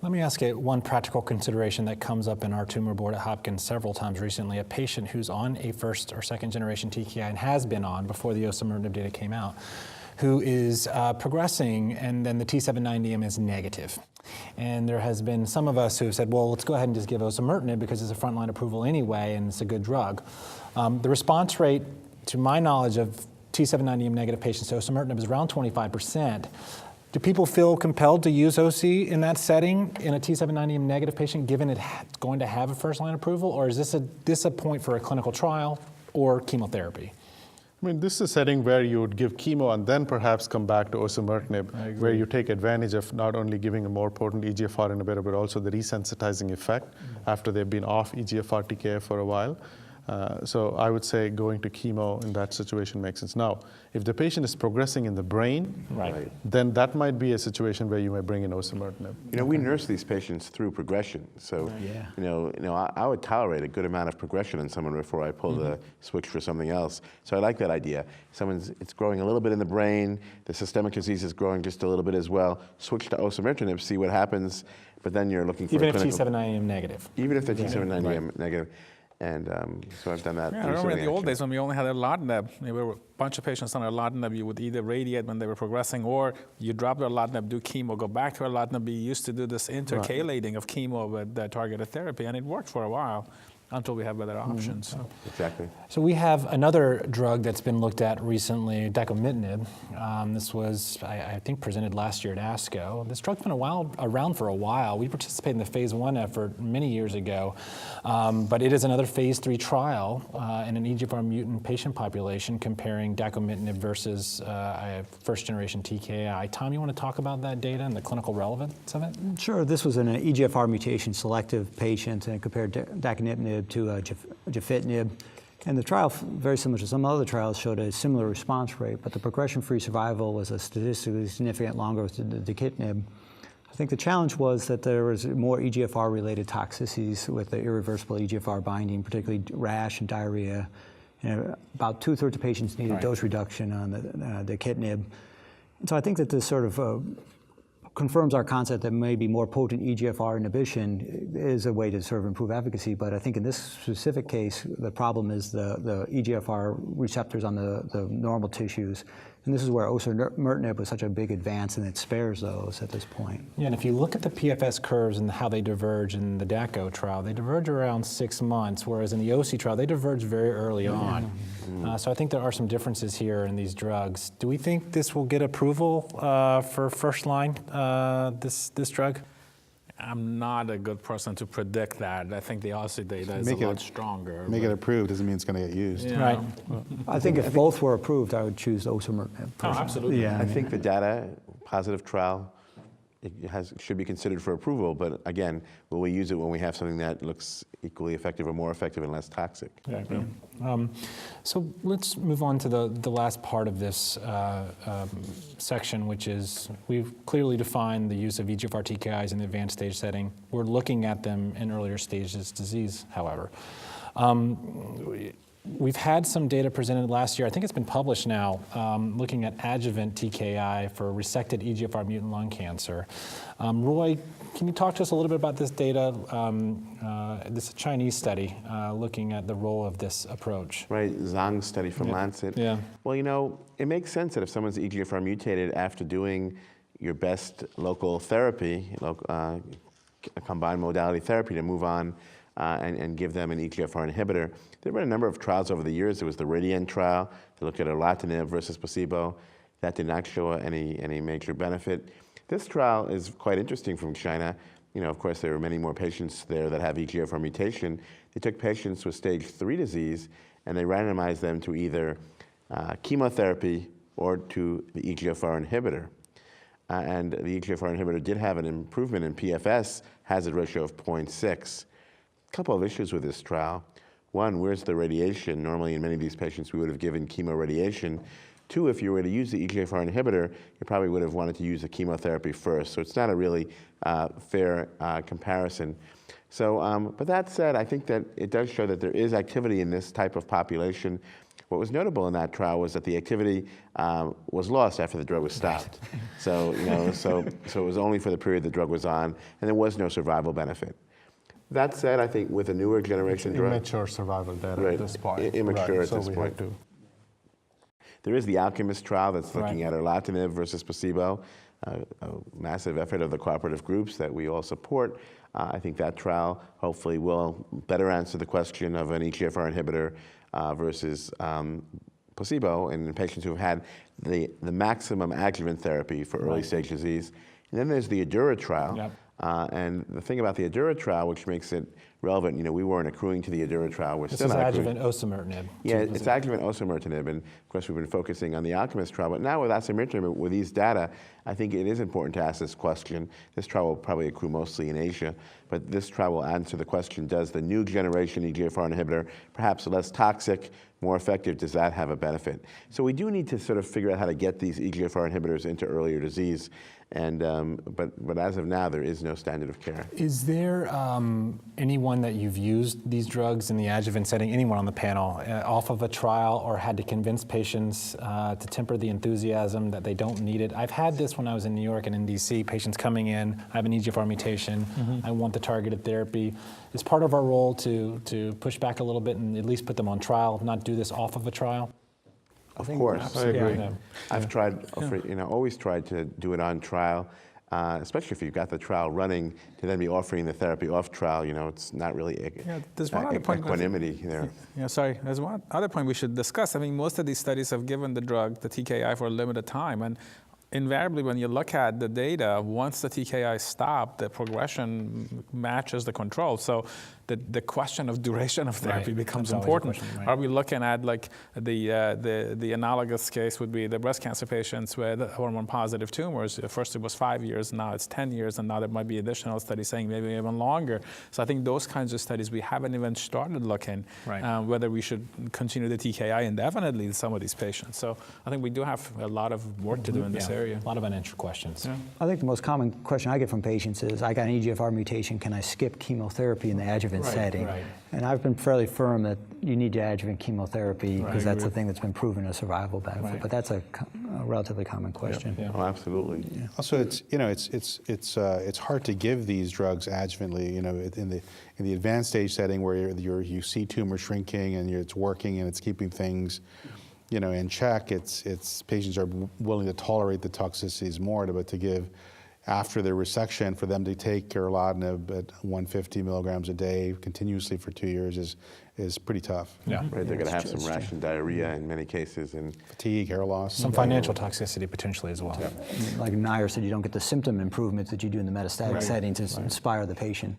Let me ask you one practical consideration that comes up in our tumor board at Hopkins several times recently. A patient who's on a first or second generation TKI and has been on before the osimertinib data came out, who is progressing, and then the T790M is negative. And there has been some of us who have said, well, let's go ahead and just give osimertinib because it's a frontline approval anyway and it's a good drug. The response rate, to my knowledge, of T790M negative patients to osimertinib is around 25%. Do people feel compelled to use OC in that setting in a T790M negative patient given it's going to have a first line approval, or is this a point for a clinical trial or chemotherapy? I mean, this is a setting where you would give chemo and then perhaps come back to osimertinib, where you take advantage of not only giving a more potent EGFR inhibitor, but also the resensitizing effect after they've been off EGFR TKI for a while. So I would say going to chemo in that situation makes sense. Now, if the patient is progressing in the brain, then that might be a situation where you may bring in osimertinib. You know, we nurse these patients through progression. So, you know, I would tolerate a good amount of progression in someone before I pull the switch for something else. So I like that idea. It's growing a little bit in the brain, the systemic disease is growing just a little bit as well. Switch to osimertinib, see what happens, but then you're looking for even a if clinical... T790M negative. Even if they're T790M negative. And so I've done that. Yeah, I remember in the old days when we only had erlotinib, there were a bunch of patients on erlotinib, you would either radiate when they were progressing or you drop the erlotinib, do chemo, go back to erlotinib. You used to do this intercalating of chemo with the targeted therapy, and it worked for a while until we have better options. So. Exactly. So we have another drug that's been looked at recently, dacomitinib. This was, I think, presented last year at ASCO. This drug's been around for a while. We participated in the phase 1 effort many years ago, but it is another phase 3 trial in an EGFR mutant patient population comparing dacomitinib versus a first-generation TKI. Tom, you want to talk about that data and the clinical relevance of it? Sure. This was an EGFR mutation selective patient and compared dacomitinib to gefitinib. And the trial, very similar to some other trials, showed a similar response rate, but the progression-free survival was a statistically significant longer with the dacomitinib. I think the challenge was that there was more EGFR-related toxicities with the irreversible EGFR binding, particularly rash and diarrhea. And about 2/3 of patients needed dose reduction on the dacomitinib. And so I think that this sort of confirms our concept that maybe more potent EGFR inhibition is a way to sort of improve efficacy, but I think in this specific case, the problem is the EGFR receptors on the normal tissues, and this is where osimertinib was such a big advance, and it spares those at this point. Yeah, and if you look at the PFS curves and how they diverge in the DACO trial, they diverge around 6 months, whereas in the OC trial, they diverge very early on. So I think there are some differences here in these drugs. Do we think this will get approval for first line, this drug? I'm not a good person to predict that. I think the OC data is a lot stronger. Make it approved doesn't mean it's going to get used. Yeah. Right. I think if both were approved, I would choose osimertinib. Oh, absolutely. Yeah, I think the data, positive trial, should be considered for approval, but again, will we use it when we have something that looks equally effective or more effective and less toxic? Exactly. So let's move on to the last part of this section, which is we've clearly defined the use of EGFR TKIs in the advanced stage setting. We're looking at them in earlier stages disease, however. We've had some data presented last year, I think it's been published now, looking at adjuvant TKI for resected EGFR mutant lung cancer. Roy, can you talk to us a little bit about this data? This is a Chinese study looking at the role of this approach. Right, Zhang's study from Lancet. Yeah. Well, you know, it makes sense that if someone's EGFR mutated after doing your best local therapy, a combined modality therapy, to move on and give them an EGFR inhibitor. There have been a number of trials over the years. There was the Radiant trial to look at erlotinib versus placebo. That did not show any major benefit. This trial is quite interesting from China. You know, of course, there are many more patients there that have EGFR mutation. They took patients with stage 3 disease and they randomized them to either chemotherapy or to the EGFR inhibitor. And the EGFR inhibitor did have an improvement in PFS, hazard ratio of 0.6. A couple of issues with this trial. One, where's the radiation? Normally in many of these patients we would have given chemoradiation. Two, if you were to use the EGFR inhibitor, you probably would have wanted to use the chemotherapy first. So it's not a really fair comparison. So, but that said, I think that it does show that there is activity in this type of population. What was notable in that trial was that the activity was lost after the drug was stopped. So, so it was only for the period the drug was on, and there was no survival benefit. That said, I think with a newer generation drug, Immature survival data right, at this point. immature at so this we point. have to. There is the Alchemist Trial that's looking at erlotinib versus placebo, a massive effort of the cooperative groups that we all support. I think that trial hopefully will better answer the question of an EGFR inhibitor versus placebo in patients who have had the maximum adjuvant therapy for early stage disease. And then there's the Adora Trial. Yep. And the thing about the Adora Trial, which makes it relevant, we weren't accruing to the Adora Trial. We're This still is not adjuvant accruing. osimertinib. Yeah, it's adjuvant osimertinib, and of course we've been focusing on the Alchemist Trial, but now with osimertinib, with these data, I think it is important to ask this question. This trial will probably accrue mostly in Asia, but this trial will answer the question, does the new generation EGFR inhibitor, perhaps less toxic, more effective, does that have a benefit? So we do need to sort of figure out how to get these EGFR inhibitors into earlier disease, and but as of now, there is no standard of care. Is there anyone that you've used these drugs in the adjuvant setting, anyone on the panel, off of a trial or had to convince patients to temper the enthusiasm that they don't need it? I've had this when I was in New York and in DC, patients coming in, I have an EGFR mutation, I want the targeted therapy. Is part of our role to push back a little bit and at least put them on trial, not do this off of a trial? Of course. I agree. Yeah. I've tried, always tried to do it on trial, especially if you've got the trial running, to then be offering the therapy off trial, it's not really there's one other point. equanimity there. Yeah, sorry. There's one other point we should discuss. I mean, most of these studies have given the drug, the TKI, for a limited time, and invariably, when you look at the data, once the TKI stop, the progression matches the control. So the question of duration of therapy becomes important. Are we looking at like the analogous case would be the breast cancer patients with hormone-positive tumors? First it was 5 years, now it's 10 years, and now there might be additional studies saying maybe even longer. So I think those kinds of studies, we haven't even started looking whether we should continue the TKI indefinitely in some of these patients. So I think we do have a lot of work to do in this area. A lot of unanswered questions. Yeah. I think the most common question I get from patients is, I got an EGFR mutation, can I skip chemotherapy in the adjuvant setting? Right. And I've been fairly firm that you need to adjuvant chemotherapy because that's the thing that's been proven a survival benefit. But that's a relatively common question. Oh, absolutely. Yeah. Also, it's hard to give these drugs adjuvantly. In the advanced stage setting where you see tumor shrinking and it's working and it's keeping things, in check. It's patients are willing to tolerate the toxicities more, but to give after their resection, for them to take erlotinib at 150 milligrams a day continuously for 2 years is pretty tough. Yeah. Right, they're going to have some rash and diarrhea in many cases, and fatigue, hair loss. Some financial toxicity potentially as well. Like Naiyer said, you don't get the symptom improvements that you do in the metastatic setting to inspire the patient.